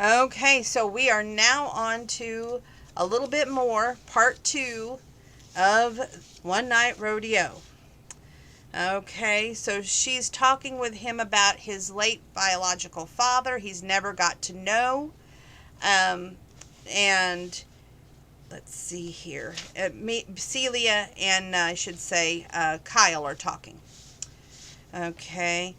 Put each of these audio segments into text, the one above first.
Okay, so we are now on to a little bit more, part two of One Night Rodeo. Okay, so she's talking with him about his late biological father. He's never got to know. Um, and let's see here. Celia and I should say Kyle are talking. Okay.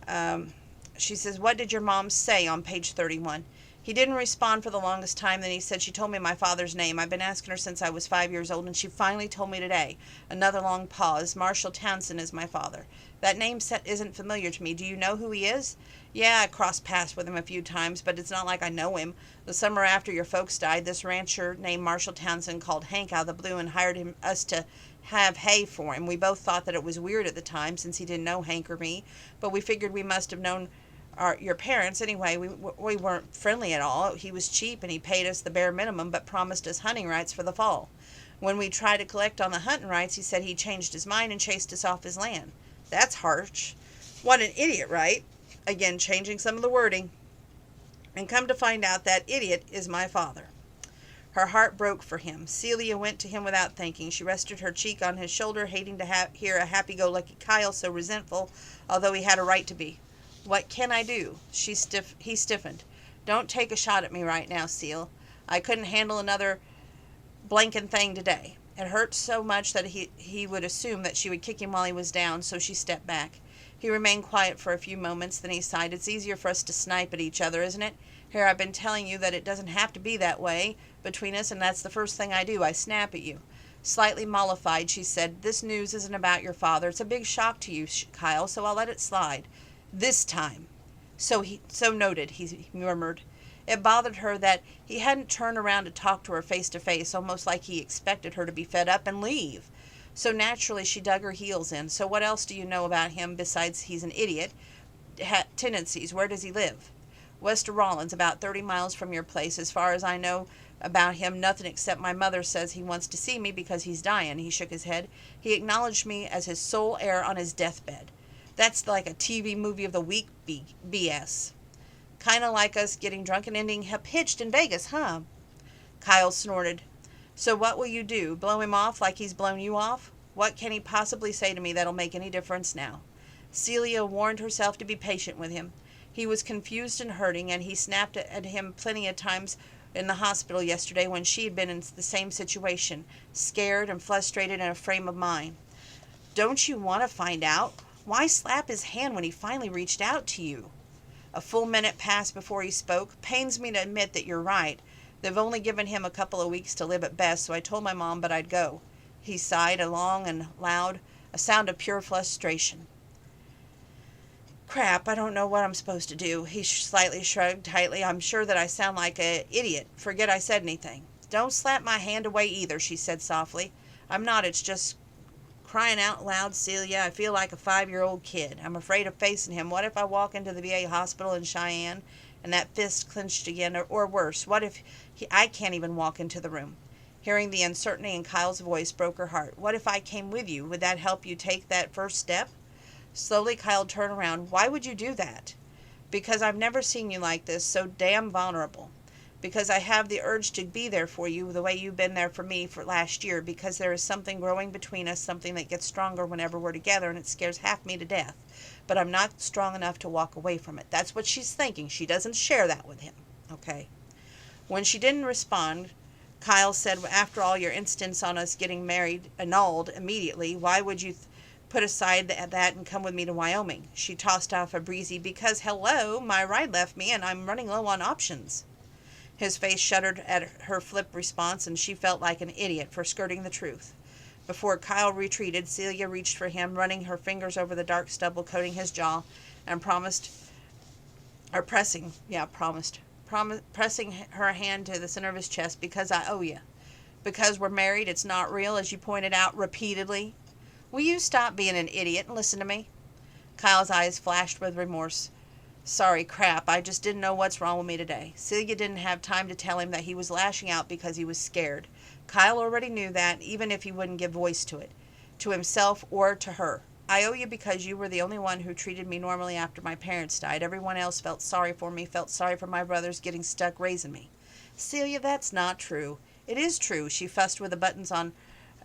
Um, she says, "What did your mom say?" on page 31. He didn't respond for the longest time. Then he said, "She told me my father's name. I've been asking her since I was 5 years old, and she finally told me today." Another long pause. "Marshall Townsend is my father. That name set isn't familiar to me. Do you know who he is?" "Yeah, I crossed paths with him a few times, but it's not like I know him. The summer after your folks died, this rancher named Marshall Townsend called Hank out of the blue and hired us to have hay for him. We both thought that it was weird at the time, since he didn't know Hank or me, but we figured we must have known your parents anyway. We weren't friendly at all. He was cheap and he paid us the bare minimum, but promised us hunting rights for the fall. When we tried to collect on the hunting rights, he said he changed his mind and chased us off his land." That's harsh. What an idiot, right? Again, changing some of the wording. "And come to find out, that idiot is my father." Her heart broke for him. Celia went to him without thinking. She rested her cheek on his shoulder, hating to hear a happy-go-lucky Kyle so resentful, although he had a right to be. "What can I do?" He stiffened. "Don't take a shot at me right now, Seal. I couldn't handle another blanking thing today." It hurt so much that he would assume that she would kick him while he was down, so she stepped back. He remained quiet for a few moments, then he sighed. "It's easier for us to snipe at each other, isn't it? Here I've been telling you that it doesn't have to be that way between us, and that's the first thing I do. I snap at you." Slightly mollified, she said, "This news isn't about your father. It's a big shock to you, Kyle, so I'll let it slide. This time." So noted, he murmured. It bothered her that he hadn't turned around to talk to her face to face, almost like he expected her to be fed up and leave. So naturally she dug her heels in. "So what else do you know about him besides he's an idiot? Tendencies. Where does he live?" "West of Rawlins, about 30 miles from your place. As far as I know about him, nothing except my mother says he wants to see me because he's dying." He shook his head. "He acknowledged me as his sole heir on his deathbed. That's like a TV movie of the week BS. Kind of like us getting drunk and ending up hitched in Vegas, huh?" Kyle snorted. "So what will you do? Blow him off like he's blown you off? What can he possibly say to me that'll make any difference now?" Celia warned herself to be patient with him. He was confused and hurting, and he snapped at him plenty of times in the hospital yesterday when she had been in the same situation, scared and frustrated in a frame of mind. "Don't you want to find out? Why slap his hand when he finally reached out to you?" A full minute passed before he spoke. "Pains me to admit that you're right. They've only given him a couple of weeks to live at best, so I told my mom but I'd go." He sighed, long and loud, a sound of pure frustration. "Crap, I don't know what I'm supposed to do." He slightly shrugged tightly. "I'm sure that I sound like an idiot. Forget I said anything." "Don't slap my hand away either," she said softly. "I'm not. It's just crying out loud, Celia, I feel like a 5-year-old kid. I'm afraid of facing him. What if I walk into the VA hospital in Cheyenne and that fist clenched again, or worse, what if I can't even walk into the room?" Hearing the uncertainty in Kyle's voice broke her heart. "What if I came with you? Would that help you take that first step?" Slowly Kyle turned around. "Why would you do that?" "Because I've never seen you like this, so damn vulnerable. Because I have the urge to be there for you the way you've been there for me for last year, because there is something growing between us, something that gets stronger whenever we're together, and it scares half me to death. But I'm not strong enough to walk away from it." That's what she's thinking. She doesn't share that with him. Okay. When she didn't respond, Kyle said, "After all your insistence on us getting married annulled immediately, why would you put aside that and come with me to Wyoming?" She tossed off a breezy, "Because, hello, my ride left me and I'm running low on options." His face shuddered at her flip response, and she felt like an idiot for skirting the truth. Before Kyle retreated, Celia reached for him, running her fingers over the dark stubble coating his jaw, and pressing her hand to the center of his chest. "Because I owe you. Because we're married, it's not real, as you pointed out repeatedly. Will you stop being an idiot and listen to me?" Kyle's eyes flashed with remorse. "Sorry, crap, I just didn't know what's wrong with me today." Celia didn't have time to tell him that he was lashing out because he was scared. Kyle already knew that, even if he wouldn't give voice to it, to himself or to her. I owe you because you were the only one who treated me normally after my parents died. Everyone else felt sorry for me, felt sorry for my brothers getting stuck raising me. Celia, that's not true. It is true, she fussed with the buttons on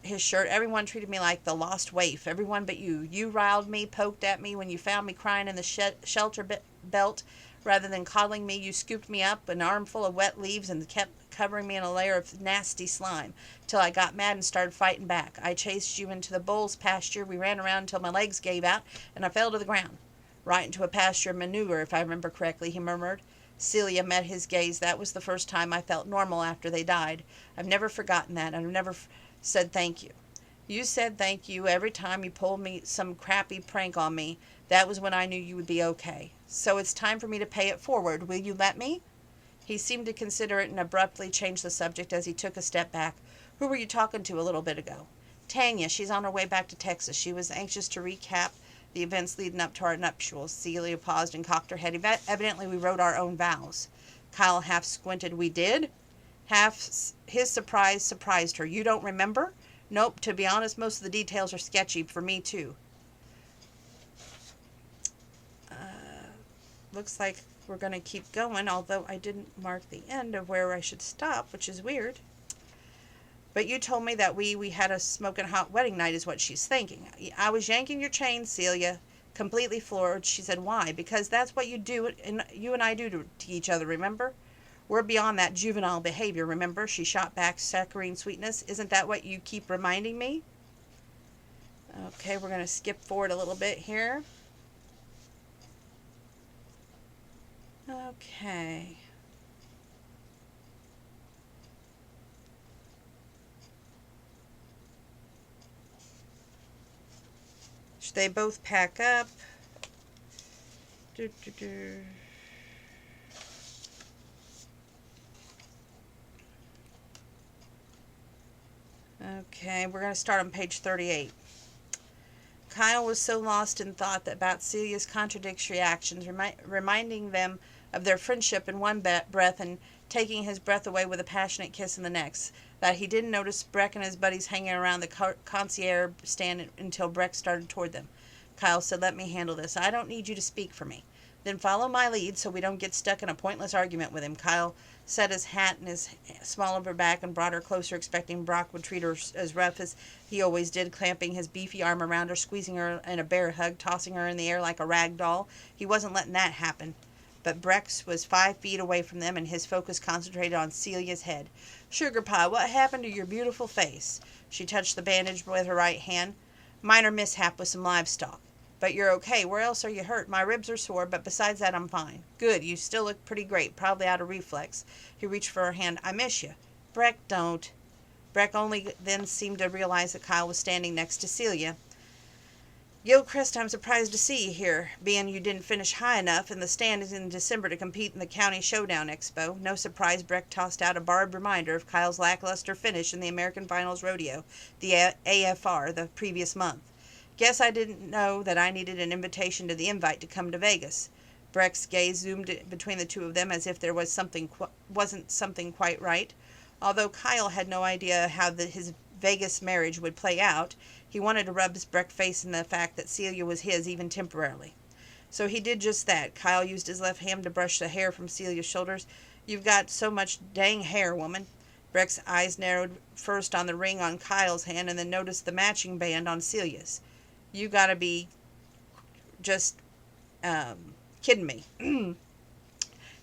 his shirt. Everyone treated me like the lost waif. Everyone but you. You riled me, poked at me when you found me crying in the shelter belt. Rather than coddling me, you scooped me up, an armful of wet leaves, and kept covering me in a layer of nasty slime, till I got mad and started fighting back. I chased you into the bull's pasture. We ran around until my legs gave out, and I fell to the ground. Right into a pasture of manure, if I remember correctly, he murmured. Celia met his gaze. That was the first time I felt normal after they died. I've never forgotten that, and I've never said thank you. You said thank you every time you pulled me some crappy prank on me. That was when I knew you would be okay. So it's time for me to pay it forward. Will you let me? He seemed to consider it and abruptly changed the subject as he took a step back. Who were you talking to a little bit ago? Tanya. She's on her way back to Texas. She was anxious to recap the events leading up to our nuptials. Celia paused and cocked her head. Evidently we wrote our own vows. Kyle half squinted. We did? Half his surprise surprised her. You don't remember? Nope. To be honest, most of the details are sketchy for me, too. Looks like we're going to keep going, although I didn't mark the end of where I should stop, which is weird. But you told me that we had a smoking hot wedding night is what she's thinking. I was yanking your chain, Celia, completely floored. She said, why? Because that's what you do, and you and I do to each other, remember? We're beyond that juvenile behavior, remember? She shot back, saccharine sweetness. Isn't that what you keep reminding me? Okay, we're going to skip forward a little bit here. Okay. Should they both pack up? Okay, we're going to start on page 38. Kyle was so lost in thought about Celia's contradictory actions, reminding them of their friendship in one breath and taking his breath away with a passionate kiss in the next, that he didn't notice Breck and his buddies hanging around the concierge stand until Breck started toward them. Kyle said, let me handle this. I don't need you to speak for me. Then follow my lead so we don't get stuck in a pointless argument with him. Kyle set his hat in his small of her back and brought her closer, expecting Brock would treat her as rough as he always did, clamping his beefy arm around her, squeezing her in a bear hug, tossing her in the air like a rag doll. He wasn't letting that happen. But Brex was 5 feet away from them, and his focus concentrated on Celia's head. Sugar Pie, what happened to your beautiful face? She touched the bandage with her right hand. Minor mishap with some livestock. But you're okay. Where else are you hurt? My ribs are sore, but besides that, I'm fine. Good. You still look pretty great, probably out of reflex. He reached for her hand. I miss you. Breck, don't. Breck only then seemed to realize that Kyle was standing next to Celia. Gilchrist, I'm surprised to see you here, being you didn't finish high enough, and the stand is in December to compete in the County Showdown Expo. No surprise, Breck tossed out a barbed reminder of Kyle's lackluster finish in the American Finals Rodeo, the AFR, the previous month. Guess I didn't know that I needed an invitation to the invite to come to Vegas. Breck's gaze zoomed between the two of them as if there wasn't something quite right. Although Kyle had no idea how his Vegas marriage would play out, he wanted to rub his Breck face in the fact that Celia was his even temporarily. So he did just that. Kyle used his left hand to brush the hair from Celia's shoulders. You've got so much dang hair, woman. Breck's eyes narrowed first on the ring on Kyle's hand and then noticed the matching band on Celia's. You gotta be just kidding me.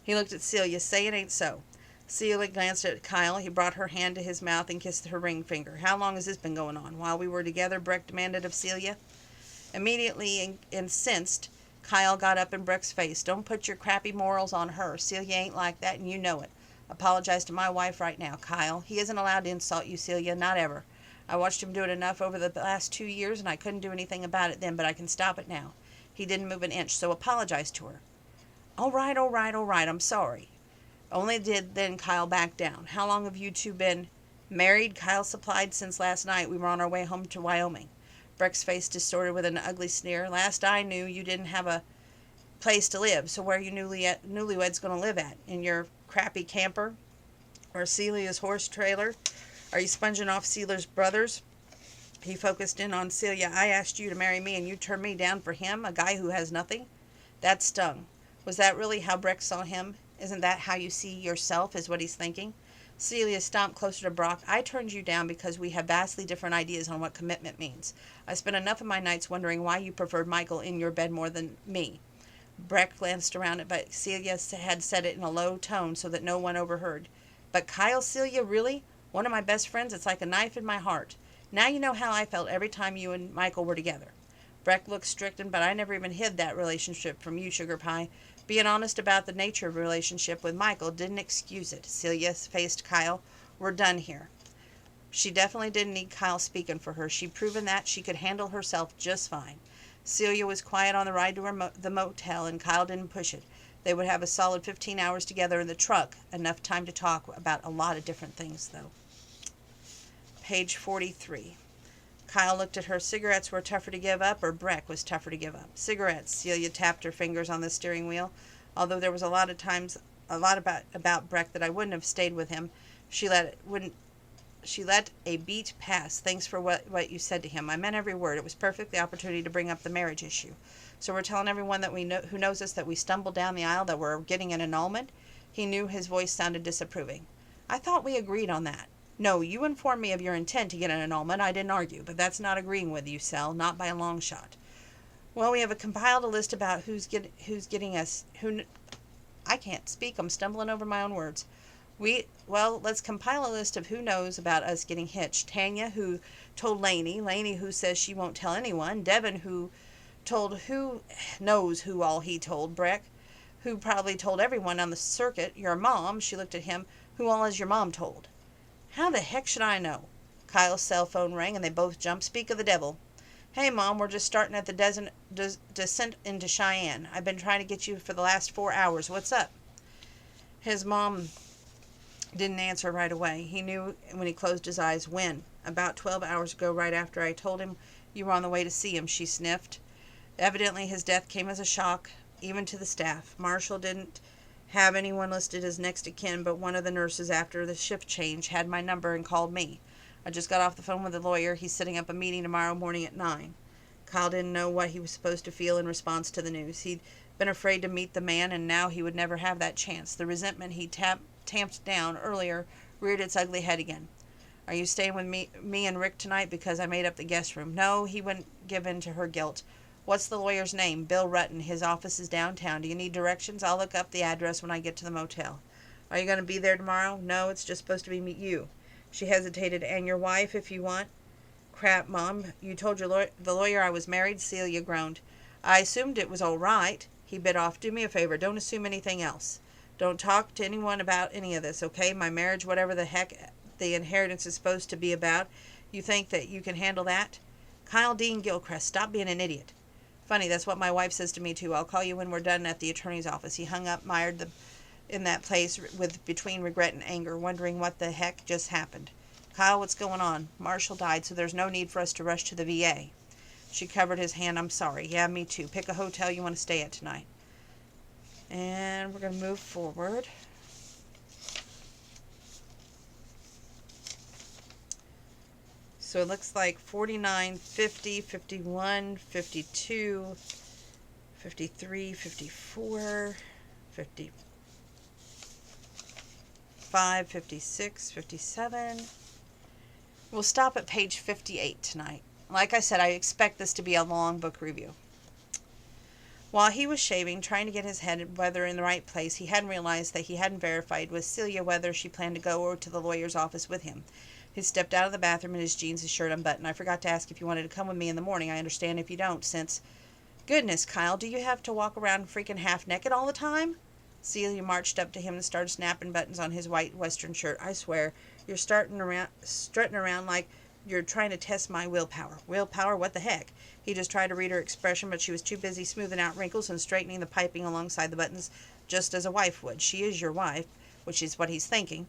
He looked at Celia. Say it ain't so. Celia glanced at Kyle. He brought her hand to his mouth and kissed her ring finger. How long has this been going on? While we were together, Breck demanded of Celia. Immediately incensed, Kyle got up in Breck's face. Don't put your crappy morals on her. Celia ain't like that, and you know it. Apologize to my wife right now, Kyle. He isn't allowed to insult you, Celia, not ever. I watched him do it enough over the last 2 years, and I couldn't do anything about it then, but I can stop it now. He didn't move an inch, so apologize to her. All right, I'm sorry. Only did then Kyle back down. How long have you two been married? Kyle supplied. Since last night. We were on our way home to Wyoming. Breck's face distorted with an ugly sneer. Last I knew, you didn't have a place to live, so where are you newlyweds going to live at? In your crappy camper? Or Celia's horse trailer? Are you sponging off Celia's brothers? He focused in on Celia. I asked you to marry me and you turned me down for him, a guy who has nothing? That stung. Was that really how Breck saw him? Isn't that how you see yourself, is what he's thinking? Celia stomped closer to Brock. I turned you down because we have vastly different ideas on what commitment means. I spent enough of my nights wondering why you preferred Michael in your bed more than me. Breck glanced around, but Celia had said it in a low tone so that no one overheard. But Kyle, Celia, really? One of my best friends? It's like a knife in my heart. Now you know how I felt every time you and Michael were together. Breck looked stricken, but I never even hid that relationship from you, Sugar Pie. Being honest about the nature of the relationship with Michael didn't excuse it. Celia faced Kyle. We're done here. She definitely didn't need Kyle speaking for her. She'd proven that she could handle herself just fine. Celia was quiet on the ride to the motel, and Kyle didn't push it. They would have a solid 15 hours together in the truck. Enough time to talk about a lot of different things, though. Page 43. Kyle looked at her. Cigarettes were tougher to give up, or Breck was tougher to give up? Cigarettes. Celia tapped her fingers on the steering wheel. Although there was a lot about Breck that I wouldn't have stayed with him. She let a beat pass. Thanks for what you said to him. I meant every word. It was perfect, the opportunity to bring up the marriage issue. So we're telling everyone that we know who knows us that we stumbled down the aisle, that we're getting an annulment? He knew his voice sounded disapproving. I thought we agreed on that. No, you informed me of your intent to get an annulment. I didn't argue, but that's not agreeing with you, Sal, not by a long shot. Well, we have compiled a list about who's getting us. I can't speak. I'm stumbling over my own words. Let's compile a list of who knows about us getting hitched. Tanya, who told Laney, who says she won't tell anyone, Devin, who knows who all he told, Breck, who probably told everyone on the circuit, your mom, she looked at him, who all has your mom told? How the heck should I know? Kyle's cell phone rang and they both jumped. Speak of the devil. Hey, Mom, we're just starting at the descent into Cheyenne. I've been trying to get you for the last 4 hours. What's up? His mom didn't answer right away. He knew when he closed his eyes. When? About 12 hours ago, right after I told him you were on the way to see him, she sniffed. Evidently, his death came as a shock, even to the staff. Marshall didn't have anyone listed as next of kin, but one of the nurses, after the shift change, had my number and called me. I just got off the phone with the lawyer. He's setting up a meeting tomorrow morning at 9. Kyle didn't know what he was supposed to feel in response to the news. He'd been afraid to meet the man, and now he would never have that chance. The resentment he tamped down earlier reared its ugly head again. Are you staying with me and Rick tonight? Because I made up the guest room. No, he wouldn't give in to her guilt. What's the lawyer's name? Bill Rutten. His office is downtown. Do you need directions? I'll look up the address when I get to the motel. Are you going to be there tomorrow? No, it's just supposed to be you. She hesitated. And your wife, if you want. Crap, Mom. You told the lawyer I was married? Celia groaned. I assumed it was all right. He bit off. Do me a favor. Don't assume anything else. Don't talk to anyone about any of this, okay? My marriage, whatever the heck the inheritance is supposed to be about. You think that you can handle that? Kyle Dean Gilchrist, stop being an idiot. Funny, that's what my wife says to me, too. I'll call you when we're done at the attorney's office. He hung up, mired in that place between regret and anger, wondering what the heck just happened. Kyle, what's going on? Marshall died, so there's no need for us to rush to the VA. She covered his hand. I'm sorry. Yeah, me too. Pick a hotel you want to stay at tonight. And we're going to move forward. So it looks like 49, 50, 51, 52, 53, 54, 55, 56, 57. We'll stop at page 58 tonight. Like I said, I expect this to be a long book review. While he was shaving, trying to get his head weather in the right place, he hadn't realized that he hadn't verified with Celia whether she planned to go to the lawyer's office with him. He stepped out of the bathroom in his jeans, his shirt unbuttoned. I forgot to ask if you wanted to come with me in the morning. I understand if you don't, since... Goodness, Kyle, do you have to walk around freaking half-naked all the time? Celia marched up to him and started snapping buttons on his white western shirt. I swear, you're strutting around like you're trying to test my willpower. Willpower? What the heck? He just tried to read her expression, but she was too busy smoothing out wrinkles and straightening the piping alongside the buttons, just as a wife would. She is your wife, which is what he's thinking.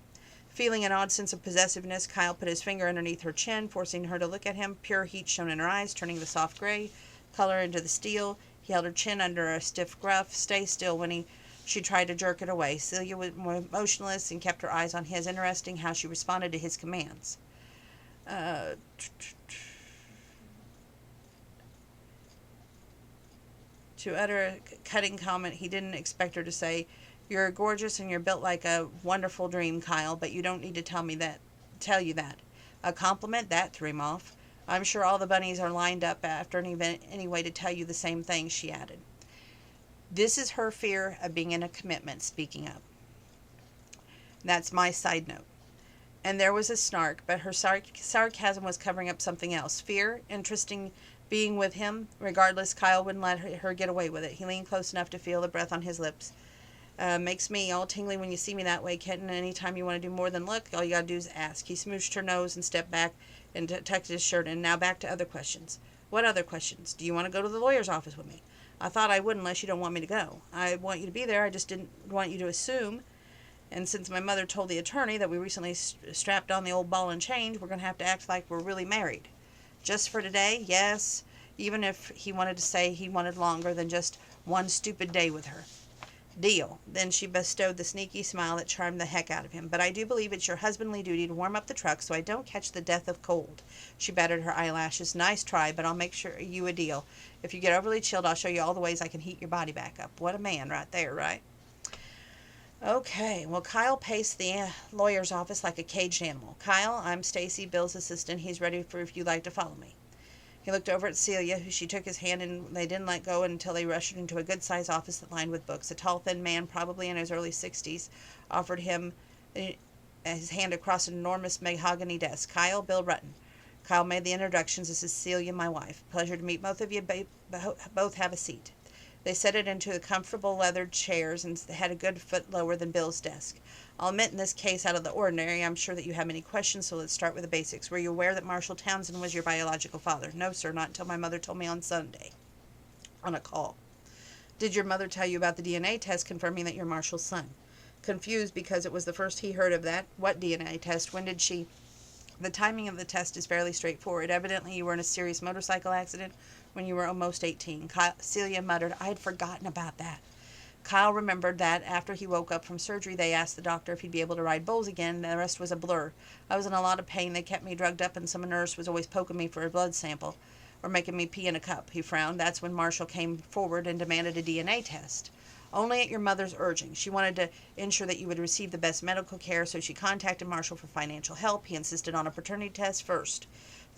Feeling an odd sense of possessiveness, Kyle put his finger underneath her chin, forcing her to look at him. Pure heat shone in her eyes, turning the soft gray color into the steel. He held her chin under a stiff gruff. Stay still when she tried to jerk it away. Celia was motionless and kept her eyes on his. Interesting how she responded to his commands. To utter a cutting comment he didn't expect her to say. You're gorgeous and you're built like a wonderful dream, Kyle, but you don't need to tell you that. A compliment? That threw him off. I'm sure all the bunnies are lined up after an event anyway to tell you the same thing, she added. This is her fear of being in a commitment speaking up. That's my side note. And there was a snark, but her sarcasm was covering up something else. Fear, interesting being with him. Regardless, Kyle wouldn't let her get away with it. He leaned close enough to feel the breath on his lips. Makes me all tingly when you see me that way, kitten. Anytime you want to do more than look, all you gotta do is ask. He smooshed her nose and stepped back and tucked his shirt in. Now back to other questions. What other questions? Do you want to go to the lawyer's office with me? I thought I would unless you don't want me to go. I want you to be there. I just didn't want you to assume. And since my mother told the attorney that we recently strapped on the old ball and chain, we're going to have to act like we're really married. Just for today? Yes. Even if he wanted to say he wanted longer than just one stupid day with her. Deal. Then she bestowed the sneaky smile that charmed the heck out of him. But I do believe it's your husbandly duty to warm up the truck so I don't catch the death of cold. She batted her eyelashes. Nice try, but I'll make sure you a deal. If you get overly chilled, I'll show you all the ways I can heat your body back up. What a man right there, right? Okay, well, Kyle paced the lawyer's office like a caged animal. Kyle, I'm Stacy, Bill's assistant. He's ready for if you'd like to follow me. He looked over at Celia, who she took his hand, and they didn't let go until they rushed into a good-sized office that lined with books. A tall, thin man, probably in his early 60s, offered him his hand across an enormous mahogany desk. Kyle, Bill Rutten. Kyle made the introductions. This is Celia, my wife. Pleasure to meet both of you. Both have a seat. They set it into the comfortable leather chairs and had a good foot lower than Bill's desk. I'll admit in this case out of the ordinary, I'm sure that you have many questions, so let's start with the basics. Were you aware that Marshall Townsend was your biological father? No, sir, not until my mother told me on Sunday, on a call. Did your mother tell you about the DNA test confirming that you're Marshall's son? Confused because it was the first he heard of that. What DNA test? When did she? The timing of the test is fairly straightforward. Evidently, you were in a serious motorcycle accident when you were almost 18. Celia muttered, I had forgotten about that. Kyle remembered that after he woke up from surgery, they asked the doctor if he'd be able to ride bulls again. The rest was a blur. I was in a lot of pain. They kept me drugged up, and some nurse was always poking me for a blood sample or making me pee in a cup. He frowned. That's when Marshall came forward and demanded a DNA test. Only at your mother's urging. She wanted to ensure that you would receive the best medical care, so she contacted Marshall for financial help. He insisted on a paternity test first.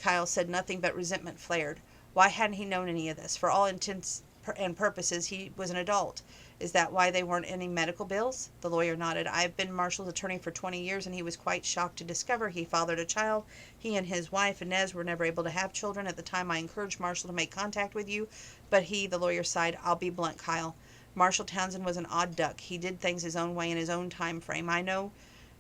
Kyle said nothing but resentment flared. Why hadn't he known any of this? For all intents and purposes, he was an adult. Is that why they weren't any medical bills? The lawyer nodded. I've been Marshall's attorney for 20 years, and he was quite shocked to discover he fathered a child. He and his wife, Inez, were never able to have children. At the time, I encouraged Marshall to make contact with you, but he, the lawyer, sighed. I'll be blunt, Kyle. Marshall Townsend was an odd duck. He did things his own way in his own time frame. I know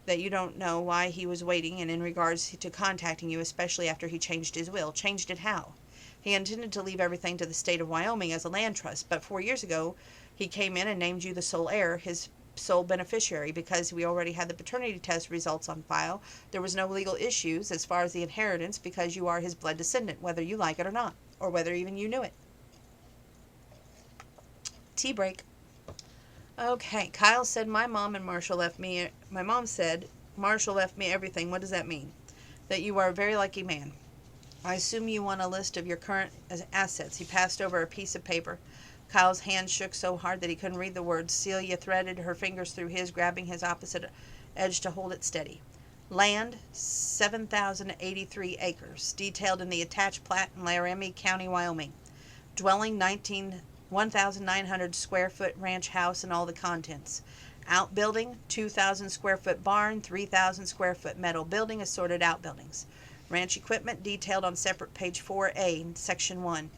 that you don't know why he was waiting, and in regards to contacting you, especially after he changed his will. Changed it how? He intended to leave everything to the state of Wyoming as a land trust, but 4 years ago, he came in and named you the sole heir, his sole beneficiary, because we already had the paternity test results on file. There was no legal issues as far as the inheritance because you are his blood descendant, whether you like it or not, or whether even you knew it. Tea break. Okay, Kyle said my mom said Marshall left me everything. What does that mean? That you are a very lucky man. I assume you want a list of your current assets. He passed over a piece of paper. Kyle's hand shook so hard that he couldn't read the words. Celia threaded her fingers through his, grabbing his opposite edge to hold it steady. Land, 7,083 acres, detailed in the attached plat in Laramie County, Wyoming. Dwelling, 1,900 square foot ranch house and all the contents. Outbuilding, 2,000 square foot barn, 3,000 square foot metal building, assorted outbuildings. Ranch equipment detailed on separate page 4A, section 1.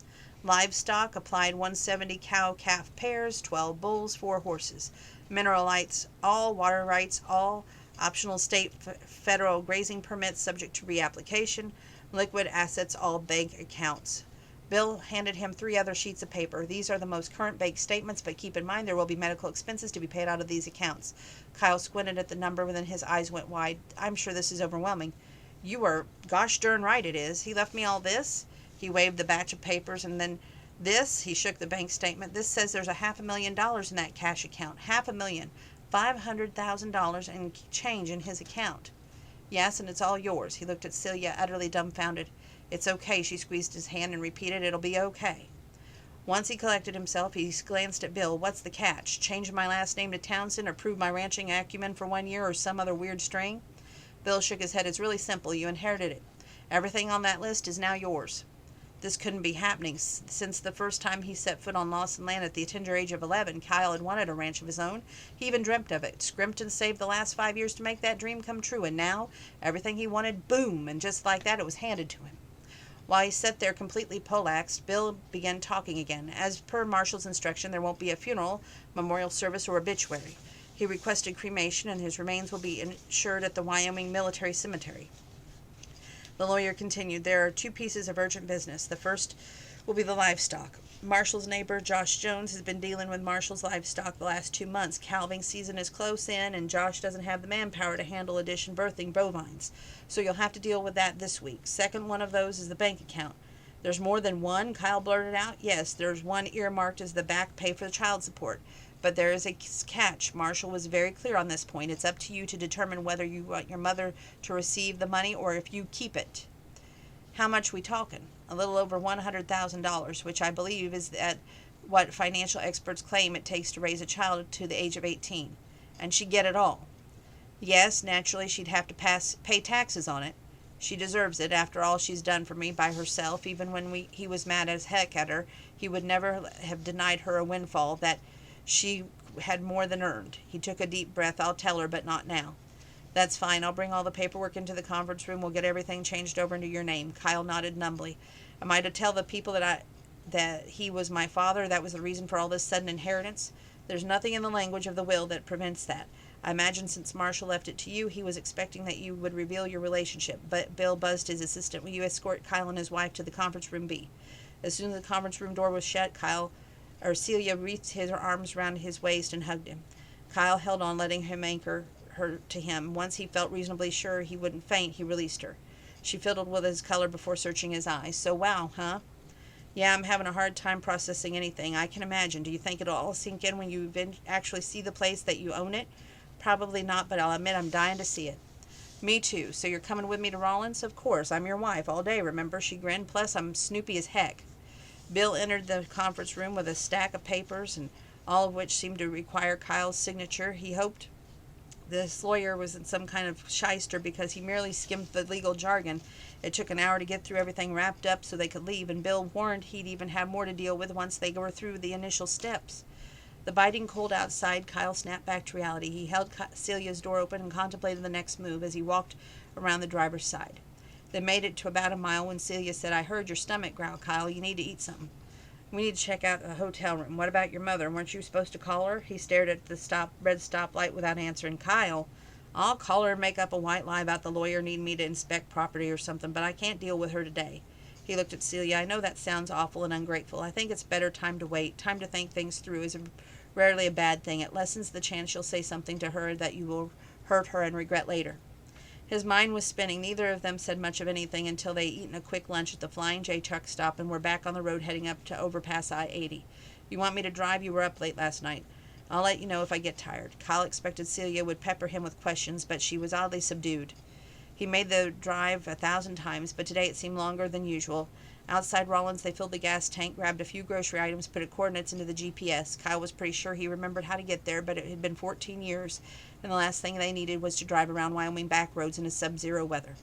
Livestock, applied 170 cow-calf pairs, 12 bulls, 4 horses. Mineral rights, all. Water rights, all. Optional state federal grazing permits subject to reapplication. Liquid assets, all. Bank accounts. Bill handed him 3 other sheets of paper. These are the most current bank statements, but keep in mind there will be medical expenses to be paid out of these accounts. Kyle squinted at the number, and then his eyes went wide. I'm sure this is overwhelming. You are gosh darn right it is. He left me all this. He waved the batch of papers, and then this. He shook the bank statement. This says there's $500,000 in that cash account. $500,000. $500,000 in change in his account. Yes, and it's all yours. He looked at Celia, utterly dumbfounded. It's okay. She squeezed his hand and repeated, it'll be okay. Once he collected himself, he glanced at Bill. What's the catch? Change my last name to Townsend or prove my ranching acumen for 1 year or some other weird string? Bill shook his head. It's really simple. You inherited it. Everything on that list is now yours. This couldn't be happening. Since the first time he set foot on Lawson land at the tender age of 11, Kyle had wanted a ranch of his own. He even dreamt of it, scrimped and saved the last 5 years to make that dream come true, and now, everything he wanted, boom, and just like that, it was handed to him. While he sat there completely poleaxed, Bill began talking again. As per Marshall's instruction, there won't be a funeral, memorial service, or obituary. He requested cremation, and his remains will be insured at the Wyoming Military Cemetery. The lawyer continued, there are 2 pieces of urgent business. The first will be the livestock. Marshall's neighbor, Josh Jones, has been dealing with Marshall's livestock the last 2 months. Calving season is close in, and Josh doesn't have the manpower to handle addition birthing bovines. So you'll have to deal with that this week. Second one of those is the bank account. There's more than one, Kyle blurted out. Yes, there's one earmarked as the back pay for the child support. But there is a catch. Marshall was very clear on this point. It's up to you to determine whether you want your mother to receive the money or if you keep it. How much we talking? A little over $100,000, which I believe is at what financial experts claim it takes to raise a child to the age of 18. And she'd get it all. Yes, naturally she'd have to pay taxes on it. She deserves it. After all she's done for me by herself, even when he was mad as heck at her, he would never have denied her a windfall that she had more than earned. He took a deep breath. I'll tell her, but not now. That's fine. I'll bring all the paperwork into the conference room. We'll get everything changed over into your name. Kyle nodded numbly. Am I to tell the people that he was my father? That was the reason for all this sudden inheritance? There's nothing in the language of the will that prevents that. I imagine since Marshall left it to you, he was expecting that you would reveal your relationship. But Bill buzzed his assistant. Will you escort Kyle and his wife to the conference room B? As soon as the conference room door was shut, Celia wreathed her arms round his waist and hugged him. Kyle held on, letting him anchor her to him. Once he felt reasonably sure he wouldn't faint, he released her. She fiddled with his color before searching his eyes. So, wow, huh? Yeah, I'm having a hard time processing anything. I can imagine. Do you think it'll all sink in when you actually see the place that you own it? Probably not, but I'll admit I'm dying to see it. Me too. So you're coming with me to Rollins? Of course. I'm your wife all day, remember? She grinned. Plus, I'm snoopy as heck. Bill entered the conference room with a stack of papers, and all of which seemed to require Kyle's signature. He hoped this lawyer was in some kind of shyster because he merely skimmed the legal jargon. It took an hour to get through everything wrapped up so they could leave, and Bill warned he'd even have more to deal with once they were through the initial steps. The biting cold outside, Kyle snapped back to reality. He held Celia's door open and contemplated the next move as he walked around the driver's side. They made it to about a mile when Celia said, I heard your stomach growl, Kyle. You need to eat something. We need to check out a hotel room. What about your mother? Weren't you supposed to call her? He stared at the red stoplight without answering. Kyle, I'll call her and make up a white lie about the lawyer needing me to inspect property or something, but I can't deal with her today. He looked at Celia. I know that sounds awful and ungrateful. I think it's better time to wait. Time to think things through is rarely a bad thing. It lessens the chance you'll say something to her that you will hurt her and regret later. His mind was spinning. Neither of them said much of anything until they had eaten a quick lunch at the Flying J truck stop and were back on the road heading up to overpass I-80. You want me to drive? You were up late last night. I'll let you know if I get tired. Kyle expected Celia would pepper him with questions, but she was oddly subdued. He made the drive 1,000 times, but today it seemed longer than usual. Outside Rollins, they filled the gas tank, grabbed a few grocery items, put coordinates into the GPS. Kyle was pretty sure he remembered how to get there, but it had been 14 years, and the last thing they needed was to drive around Wyoming back roads in a sub-zero weather.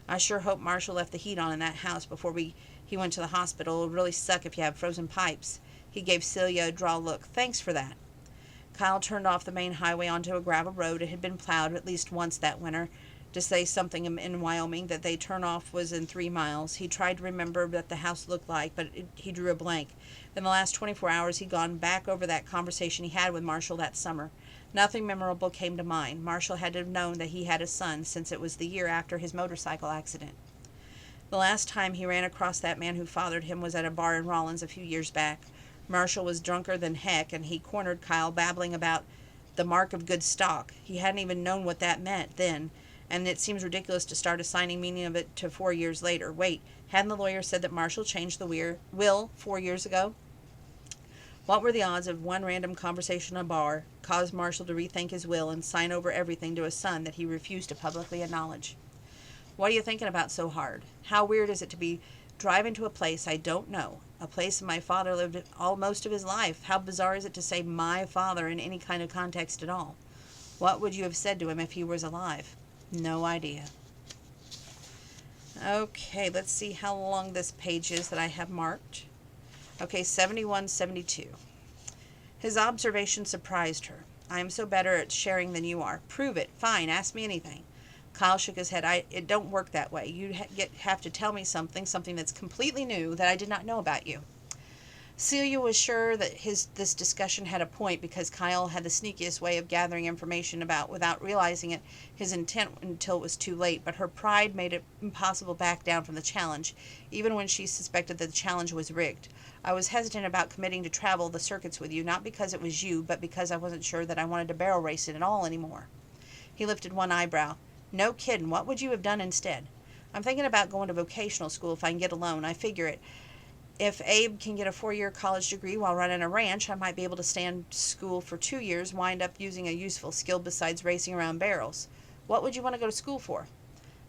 I sure hope Marshall left the heat on in that house before he went to the hospital. It would really suck if you have frozen pipes. He gave Celia a draw look. Thanks for that. Kyle turned off the main highway onto a gravel road. It had been plowed at least once that winter. To say something in Wyoming that they turn off was in 3 miles. He tried to remember what the house looked like, but he drew a blank. In the last 24 hours, he'd gone back over that conversation he had with Marshall that summer. Nothing memorable came to mind. Marshall had to have known that he had a son, since it was the year after his motorcycle accident. The last time he ran across that man who fathered him was at a bar in Rollins a few years back. Marshall was drunker than heck, and he cornered Kyle, babbling about the mark of good stock. He hadn't even known what that meant then, and it seems ridiculous to start assigning meaning of it to 4 years later. Wait, hadn't the lawyer said that Marshall changed the will 4 years ago? What were the odds of one random conversation in a bar caused Marshall to rethink his will and sign over everything to a son that he refused to publicly acknowledge? What are you thinking about so hard? How weird is it to be drive into a place I don't know, a place my father lived most of his life. How bizarre is it to say my father in any kind of context at all? What would you have said to him if he was alive? No idea. Okay, let's see how long this page is that I have marked. Okay, 71, 72. His observation surprised her. I am so better at sharing than you are. Prove it. Fine, ask me anything. Kyle shook his head. It don't work that way. You have to tell me something that's completely new that I did not know about you. Celia was sure that this discussion had a point because Kyle had the sneakiest way of gathering information without realizing his intent until it was too late, but her pride made it impossible to back down from the challenge, even when she suspected that the challenge was rigged. I was hesitant about committing to travel the circuits with you, not because it was you, but because I wasn't sure that I wanted to barrel race it at all anymore. He lifted one eyebrow. No kiddin', what would you have done instead? I'm thinking about going to vocational school if I can get a loan. I figure it. If Abe can get a 4-year college degree while running a ranch, I might be able to stay in school for 2 years, wind up using a useful skill besides racing around barrels. What would you want to go to school for?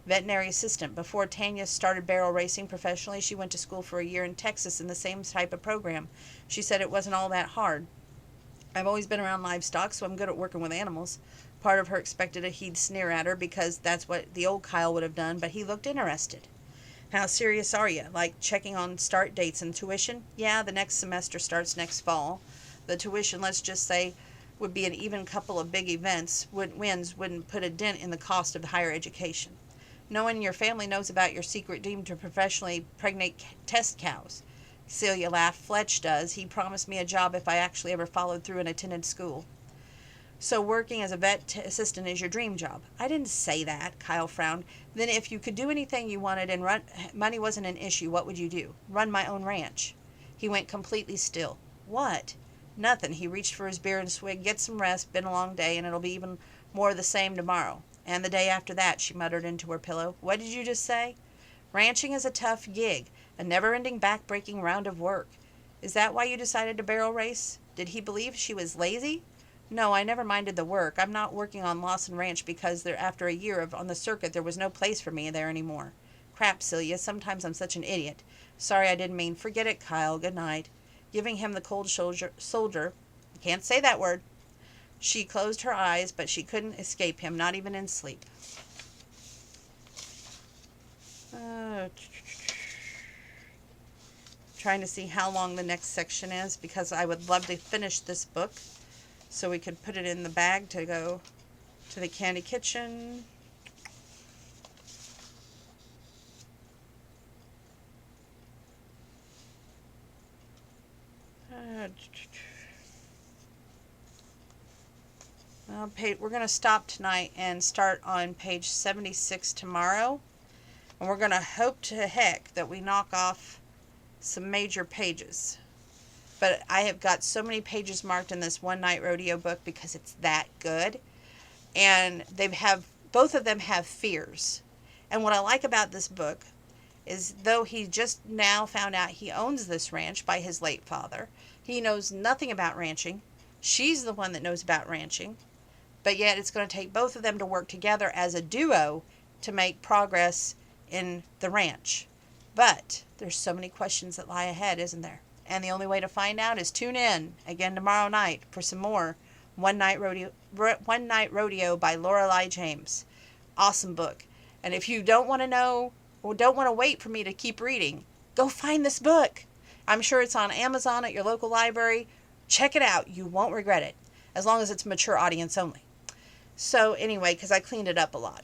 Veterinary assistant. Before Tanya started barrel racing professionally, she went to school for a year in Texas in the same type of program. She said it wasn't all that hard. I've always been around livestock, so I'm good at working with animals. Part of her expected he'd sneer at her because that's what the old Kyle would have done, but he looked interested. How serious are you? Like checking on start dates and tuition? Yeah, the next semester starts next fall. The tuition, let's just say, would be an even couple of big events. Wins wouldn't put a dent in the cost of higher education. No one in your family knows about your secret dream to professionally pregnate test cows. Celia laughed. Fletch does. He promised me a job if I actually ever followed through and attended school. So working as a vet assistant is your dream job. I didn't say that, Kyle frowned. Then if you could do anything you wanted and money wasn't an issue, what would you do? Run my own ranch. He went completely still. What? Nothing. He reached for his beer and swig. Get some rest. Been a long day, and it'll be even more of the same tomorrow. And the day after that, she muttered into her pillow. What did you just say? Ranching is a tough gig, a never-ending back-breaking round of work. Is that why you decided to barrel race? Did he believe she was lazy? No, I never minded the work. I'm not working on Lawson Ranch because after a year on the circuit there was no place for me there anymore. Crap, Celia, sometimes I'm such an idiot. Sorry, I didn't mean. Forget it, Kyle. Good night. Giving him the cold soldier. I can't say that word. She closed her eyes, but she couldn't escape him, not even in sleep. Trying to see how long the next section is because I would love to finish this book. So we could put it in the bag to go to the candy kitchen. We're going to stop tonight and start on page 76 tomorrow. And we're going to hope to heck that we knock off some major pages. But I have got so many pages marked in this One Night Rodeo book because it's that good. And both of them have fears. And what I like about this book is though he just now found out he owns this ranch by his late father, he knows nothing about ranching. She's the one that knows about ranching. But yet it's going to take both of them to work together as a duo to make progress in the ranch. But there's so many questions that lie ahead, isn't there? And the only way to find out is tune in again tomorrow night for some more One Night Rodeo by Lorelei James. Awesome book. And if you don't want to know or don't want to wait for me to keep reading, go find this book. I'm sure it's on Amazon at your local library. Check it out. You won't regret it. As long as it's mature audience only. So anyway, because I cleaned it up a lot.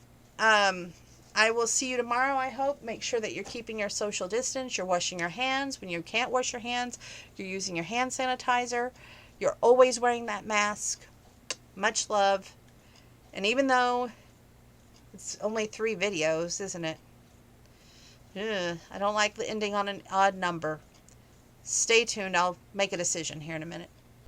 I will see you tomorrow, I hope. Make sure that you're keeping your social distance. You're washing your hands. When you can't wash your hands, you're using your hand sanitizer. You're always wearing that mask. Much love. And even though it's only 3 videos, isn't it? I don't like the ending on an odd number. Stay tuned. I'll make a decision here in a minute.